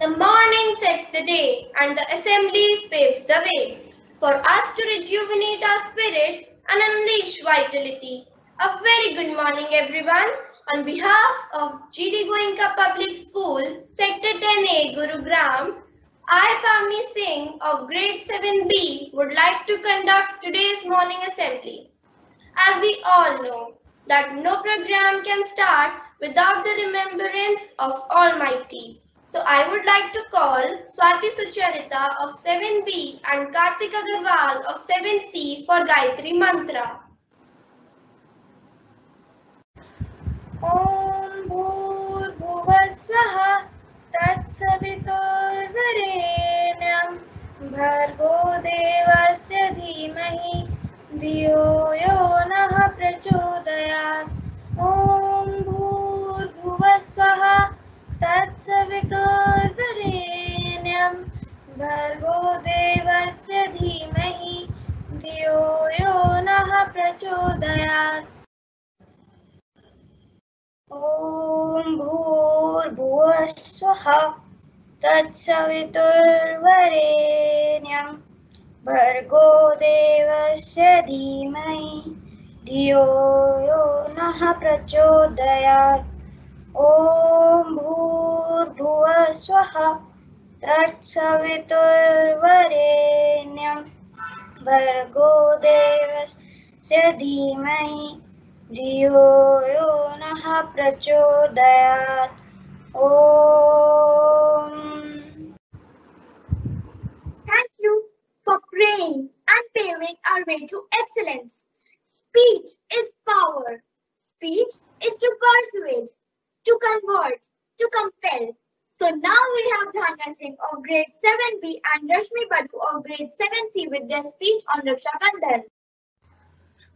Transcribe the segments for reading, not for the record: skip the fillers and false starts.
The morning sets the day and the assembly paves the way for us to rejuvenate our spirits and unleash vitality. A very good morning everyone. On behalf of GD Goenka Public School, Sector 10A, Gurugram, I, Pamni Singh of Grade 7B would like to conduct today's morning assembly. As we all know that no program can start without the remembrance of Almighty. So I would like to call Swati Sucharita of 7B and Kartik Agarwal of 7C for Gayatri Mantra. Om Bhurbhuvah Swaha Tatsaviturvarenyam Bhargo Devasya Dhimahi Dhiyo Yo Nah Prachodayat. Om Bhurbhuvah Swaha Tatsaviturvarenyam Bhargo Devasya Dhimahi Dhiyo Yo Nah Prachodayat. Om Bhurbhuvah Swaha Tatsaviturvarenyam Bhargo Devasya Dhimahi Dhiyo Yo Nah Prachodayat. Om Bhurbhuvah Swaha Tatsaviturvarenyam Bhargo Devasya Dhimahi Dhiyo Yo Nah Prachodayat. Om. Thank you for praying and paving our way to excellence. Speech is power. Speech is to persuade, to convert, to compel. So now we have Dhanya Singh of Grade 7B and Rashmi Badu of Grade 7C with their speech on Raksha Bandhan.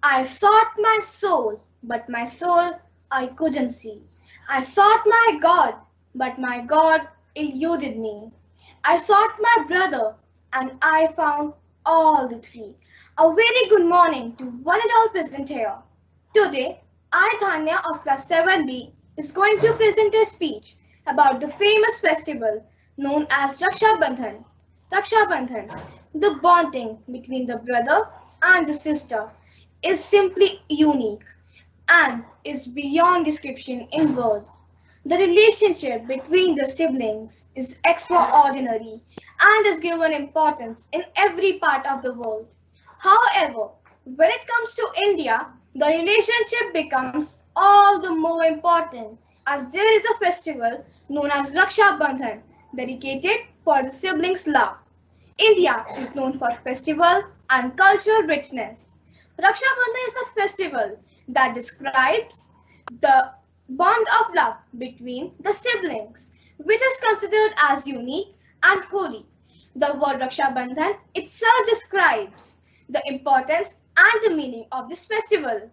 I sought my soul, but my soul I couldn't see. I sought my God, but my God eluded me. I sought my brother, and I found all the three. A very good morning to one and all present here. Today, I, Dhanya of Class 7B, is going to present a speech about the famous festival known as Raksha Bandhan. Raksha Bandhan, the bonding between the brother and the sister, is simply unique and is beyond description in words. The relationship between the siblings is extraordinary and is given importance in every part of the world. However, when it comes to India, the relationship becomes all the more important as there is a festival known as Raksha Bandhan dedicated for the siblings' love. India is known for festival and cultural richness. Raksha Bandhan is a festival that describes the bond of love between the siblings, which is considered as unique and holy. The word Raksha Bandhan itself describes the importance and the meaning of this festival.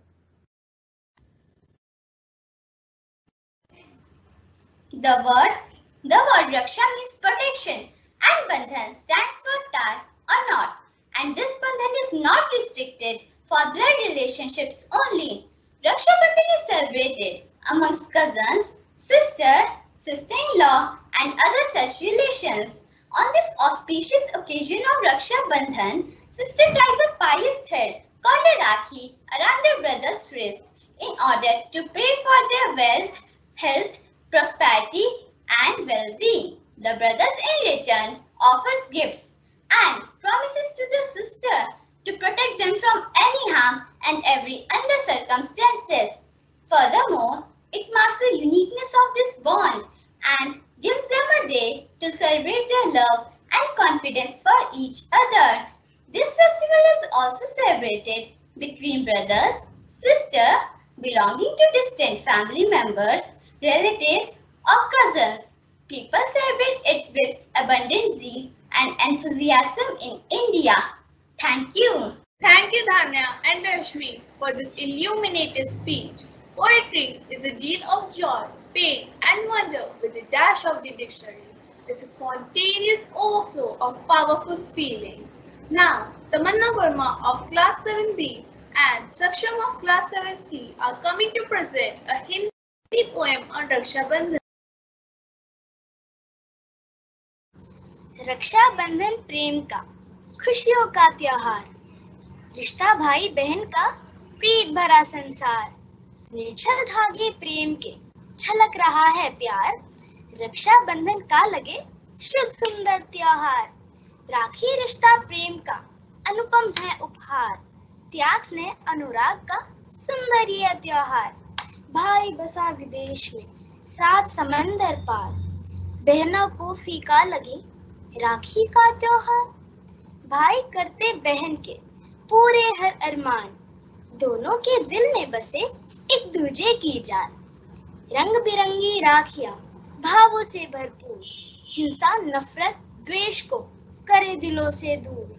The word Raksha means protection and Bandhan stands for tie or knot, and this Bandhan is not restricted for blood relationships only. Raksha Bandhan is celebrated amongst cousins, sister-in-law and other such relations. On this auspicious occasion of Raksha Bandhan, sister ties a pious thread called a Rakhi around their brother's wrist in order to pray for their wealth, health, prosperity and well-being. The brothers in return offers gifts and promises to the sister to protect them from any harm and every under circumstances. Furthermore, it marks the uniqueness of this bond and gives them a day to celebrate their love and confidence for each other. This festival is also celebrated between brothers, sisters, belonging to distant family members, relatives or cousins. People celebrate it with abundant zeal and enthusiasm in India. Thank you. Thank you, Dhanya and Rashmi, for this illuminated speech. Poetry is a deed of joy, pain, and wonder with a dash of the dictionary. It's a spontaneous overflow of powerful feelings. Now, Tamanna Verma of Class 7B and Saksham of Class 7C are coming to present a Hindi poem on Raksha Bandhan. Rakshabandhan प्रेम का, खुशियों का त्योहार, रिश्ता भाई बहन का, प्रीत भरा संसार, निर्छल धागे प्रेम के, छलक रहा है प्यार, रक्षाबंधन का लगे शुभ सुंदर त्योहार। राखी रिश्ता प्रेम का अनुपम है उपहार, त्याग स्नेह अनुराग का सुंदर ये त्योहार। भाई बसा विदेश में, सात समंदर पार, बहनों को फीका लगे राखी का त्योहार। भाई करते बहन के पूरे हर अरमान, दोनों के दिल में बसे एक दूजे की जान। रंग बिरंगी राखियां भावों से भरपूर, हिंसा नफरत द्वेष को करे दिलों से दूर।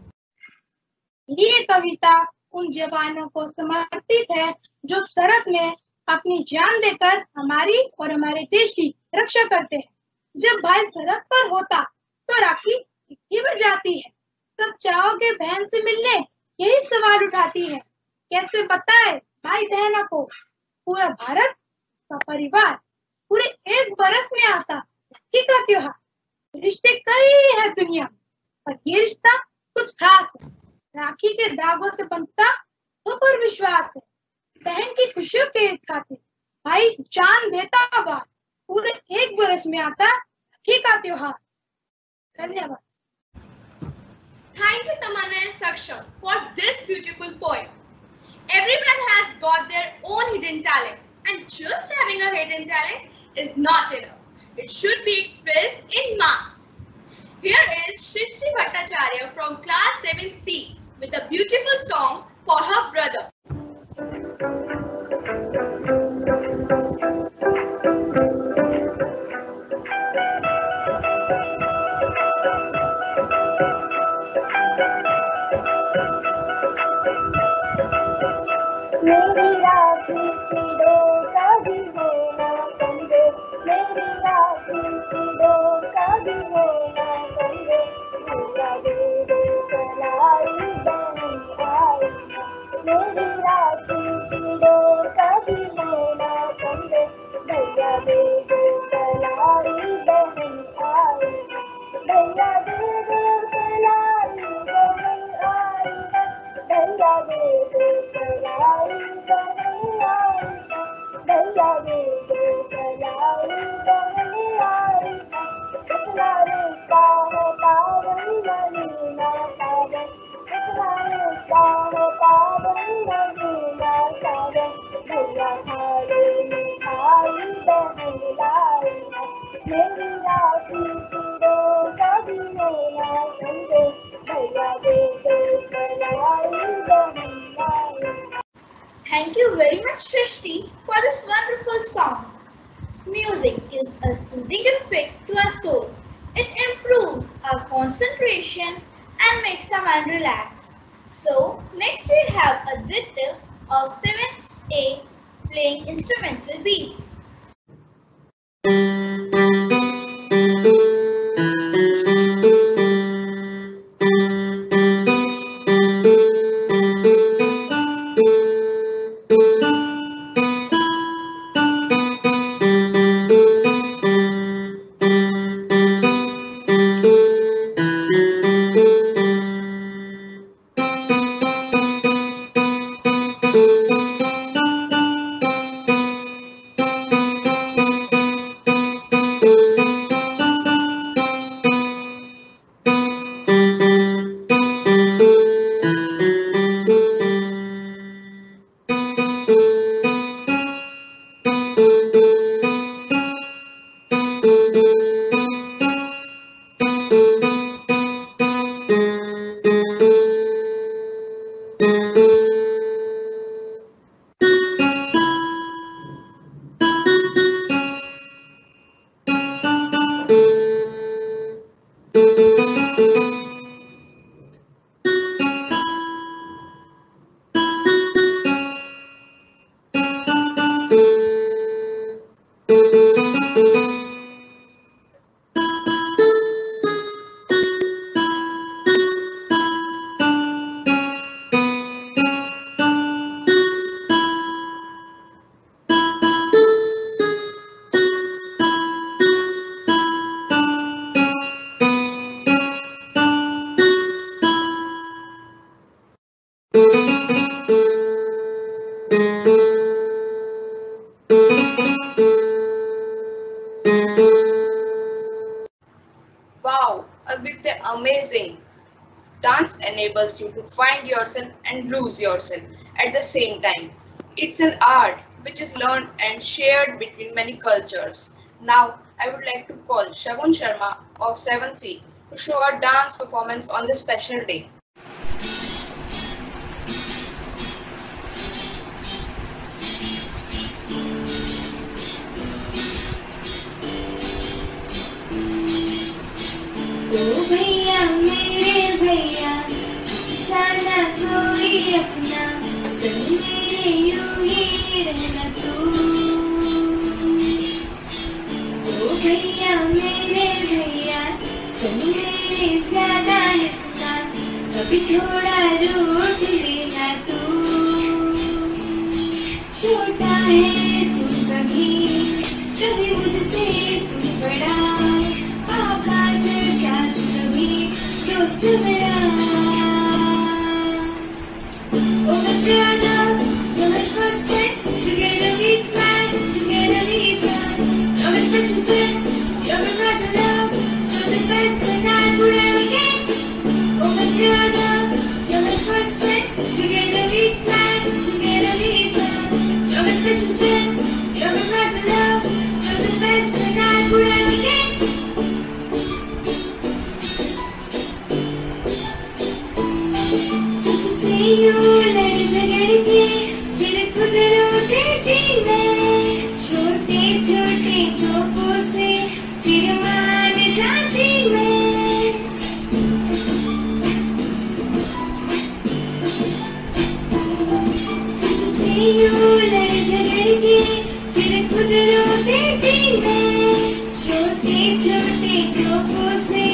ये कविता उन जवानों को समर्पित है जो सरहद में अपनी जान देकर हमारी और हमारे देश की रक्षा करते हैं। जब भाई सरहद पर होता तो राखी ही बज जाती है। सब चाहोगे बहन से मिलने, यही सवाल उठाती है। कैसे बताए भाई बहनों को, पूरा भारत का परिवार पूरे एक बरस में आता राखी का त्योहार। रिश्ते कई है दुनिया में, पर ये रिश्ता कुछ खास है। राखी के धागों से बनता तो पर विश्वास है। बहन की खुशियों के खातिर भाई जान देता बात, पूरे एक बरस में आता राखी का त्योहार। धन्यवाद। Thank you, Tamanna and Saksha, for this beautiful poem. Everyone has got their own hidden talent, and just having a hidden talent is not enough. It should be expressed in mass. Here is Shrishti Bhattacharya from class 7C with a beautiful song for her brother. मेरी राखी की door कभी हो ना बंदे, मेरी राखी की door कभी हो ना बंदे, भैया दे दे कलाई बहन आई ना। मेरी राखी की डोर कभी हो ना बंदे, भैया दे दे कलाई बहन आई ना। भैया दे दे कलाई बहन आई ना। भैया दे दे कलाई बहन आई ना। भैया दे दे कलाई बहन आई ना। कितना रिश्ता है पावन महीना सावन, कितना रिश्ता है पावन महीना सावन। भैया थाली मिठाई बहन लाई ना। मेरी राखी की डोर कभी हो ना बंदे, भैया दे दे कलाई बहन आई ना। Thank you very much, Shrishti, for this wonderful song. Music is a soothing effect to our soul. It improves our concentration and makes our mind relax. So, next we have VIIth of 7th A playing instrumental beats. amazing. Dance enables you to find yourself and lose yourself at the same time. It's an art which is learned and shared between many cultures. Now, I would like to call Shagun Sharma of 7C to show a dance performance on this special day. ओ भैया मेरे भैया साला कोई अपना संग मेरे यूं ही रहना तू ओ भैया मेरे भैया संग मेरे ज्यादा हंसना कभी थोड़ा रूठ लेना तू छोटा है तू कभी कभी मुझसे तू बड़ा पापा जैसा कभी दोस्त मेरा Oh my brother, you're my first friend, together with man, together with son. You're my special friend, you're my brother love, you're the best friend I would ever get. Oh my brother, you're my first friend, together with man, together with son. You're my special friend, you're my brother love, you're the best friend I would ever get. तुझसे यूं लड़ झगड़ के फिर खुद रोते थी मैं छोटे छोटे धोखों से फिर मान जाती मैं तुझसे यूं लड़ झगड़ के फिर खुद रोते थी मैं छोटे छोटे धोखों से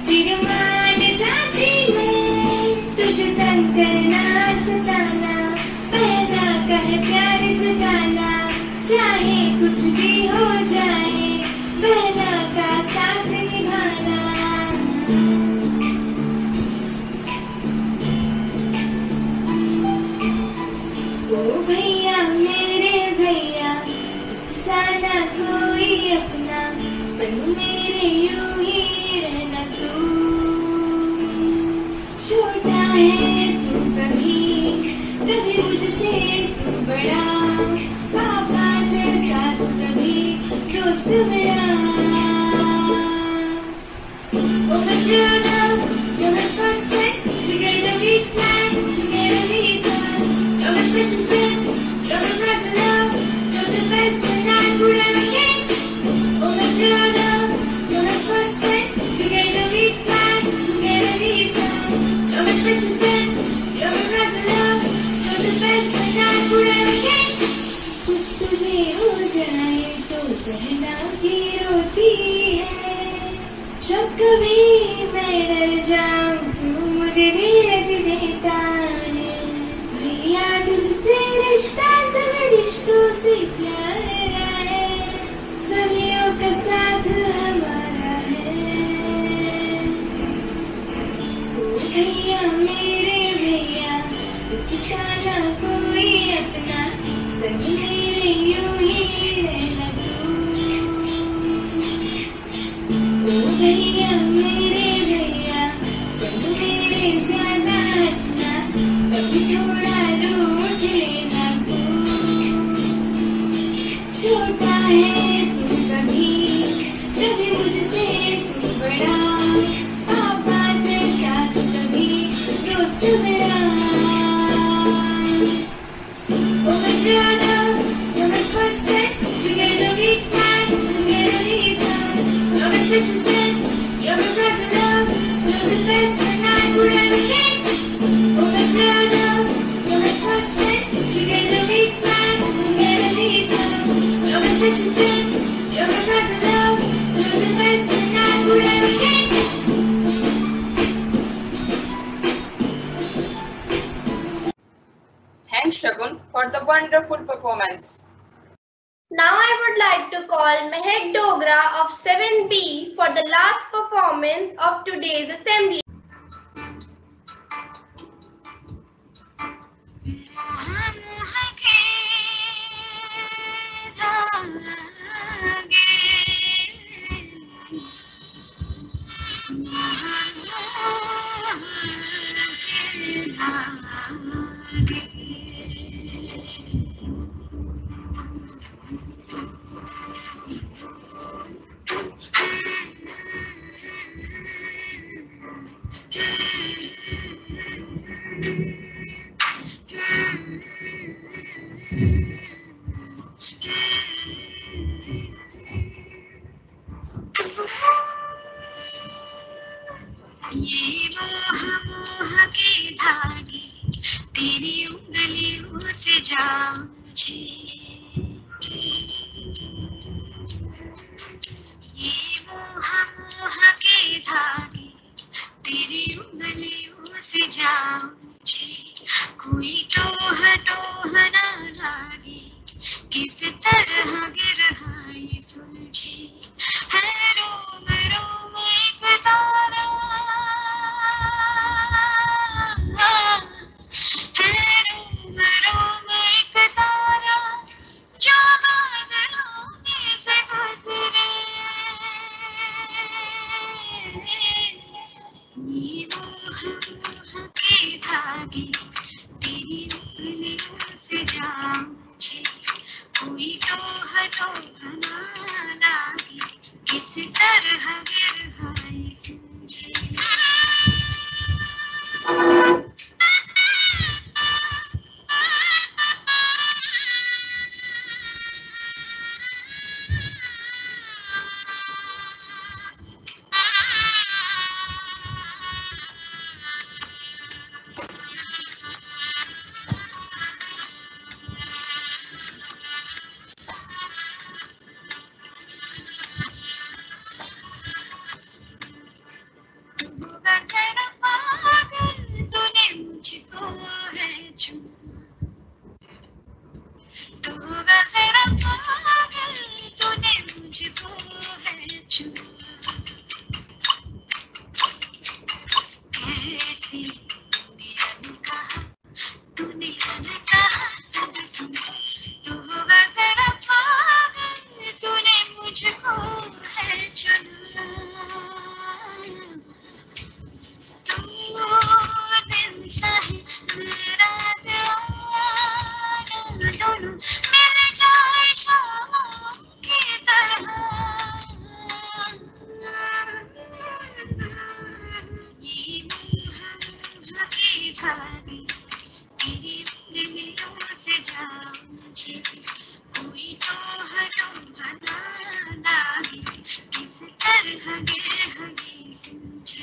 फिर मान जाती मैं तुझे तंग करना सताना पहला कर प्यार जगाना चाहे कुछ भी हो जाए बहना का साथ निभाना ओ भैया मेरे भैया तुझसा ना कोई अपना संग मेरे यूं ही रहना तू छोटा है तू कभी कभी मुझसे तू बड़ा पापा जैसा तू कभी दोस्त मेरा Oh my brother, you're my first friend, together with man, together with son. You're my special friend, you're my brother love, you're the best friend I could ever get. Oh my brother, you're my first friend, together with man, together with son. You're my special friend, you're my brother love, you're the best friend I could ever get. कुछ तुझे हो जाए तो कहना कि रोती है जब कभी मैं डर जाऊं तू मुझे धीरज देता है भैया तुझसे रिश्ता सब रिश्तों से प्यारा है सदियों का साथ हमारा है ओ भैया मेरे भैया तुझसा ना कोई अपना संग मेरे यूं ही रहना तू ओ भैया मेरे भैया संग मेरे ज्यादा हंसना कभी थोड़ा रूठ लेना तू छोटा है तू कभी कभी मुझसे तू बड़ा पापा जैसा तू कभी दोस्त मेरा Oh my brother, you're my first friend, together with man, together with son. You're my special friend, you're my brother love, you're the best friend I would ever get. Oh my brother, you're my first friend, together with man, together with son. You're my special friend, you're my brother love, you're the best friend I would ever get. Thanks Shagun for the wonderful performance. Now I would like to call Mehek Dogra of 7B for the last performance of today's assembly. धागे ये मोह मोह के धागे तेरी उंगलियों से जाऊं मुझे, ये मोह मोह के धागे तेरी उंगलियों से जाऊं मुझे, कोई टोह टोह ना लागे, किस तरह गिर ये सुलझे, है रोम रोम एक तारा, है रोम रोम एक तारा, जो बादलों में से गुजरे, ये मोह मोह के धागे तेरी उंगलियों से जाऊं मुझे, कोई टोह टोह ना लागे, किस तरह गिर ये सुलझे। होगा जरा पागल तूने मुझको है छुआ, तू होगा जरा पागल तूने मुझको है छुआ, कैसे तूने कहा सब सुना, तू होगा जरा पागल तूने मुझको है चुना, तू दिल चाहे मेरा दीवाना, दोनों मिल जाए शाम की तरह, ये मोह मोह के धागे तेरी उंगलियों से जाऊं मुझे, कोई टोह टोह ना लागे, किस तरह गिर सुलझे।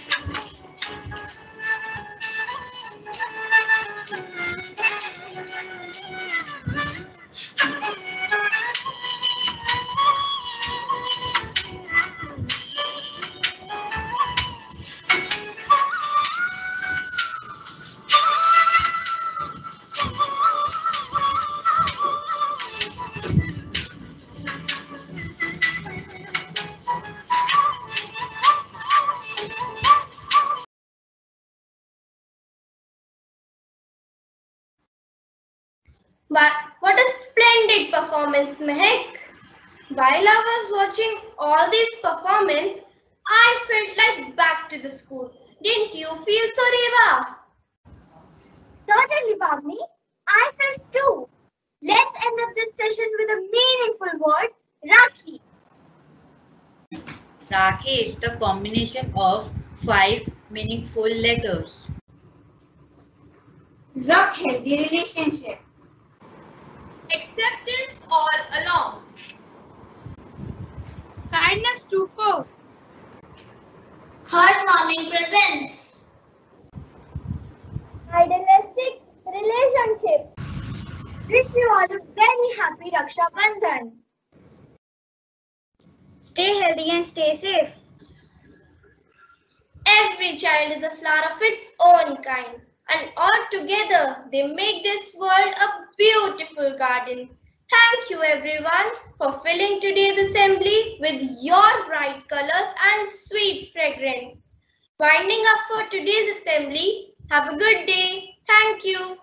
But what a splendid performance, Mehak! While I was watching all these performances, I felt like back to the school. Didn't you feel so, Reva? Certainly, Bhavni. I felt too. Let's end up this session with a meaningful word, Rakhi. Rakhi is the combination of 5 meaningful letters. Rock healthy relationship. Acceptance all along. Kindness to foe. Heartwarming presence. Idealistic relationship. Wish you all a very happy Raksha Bandhan. Stay healthy and stay safe. Every child is a flower of its own kind, and all together they make this world a beautiful garden. Thank you everyone for filling today's assembly with your bright colors and sweet fragrance. Winding up for today's assembly, have a good day. Thank you.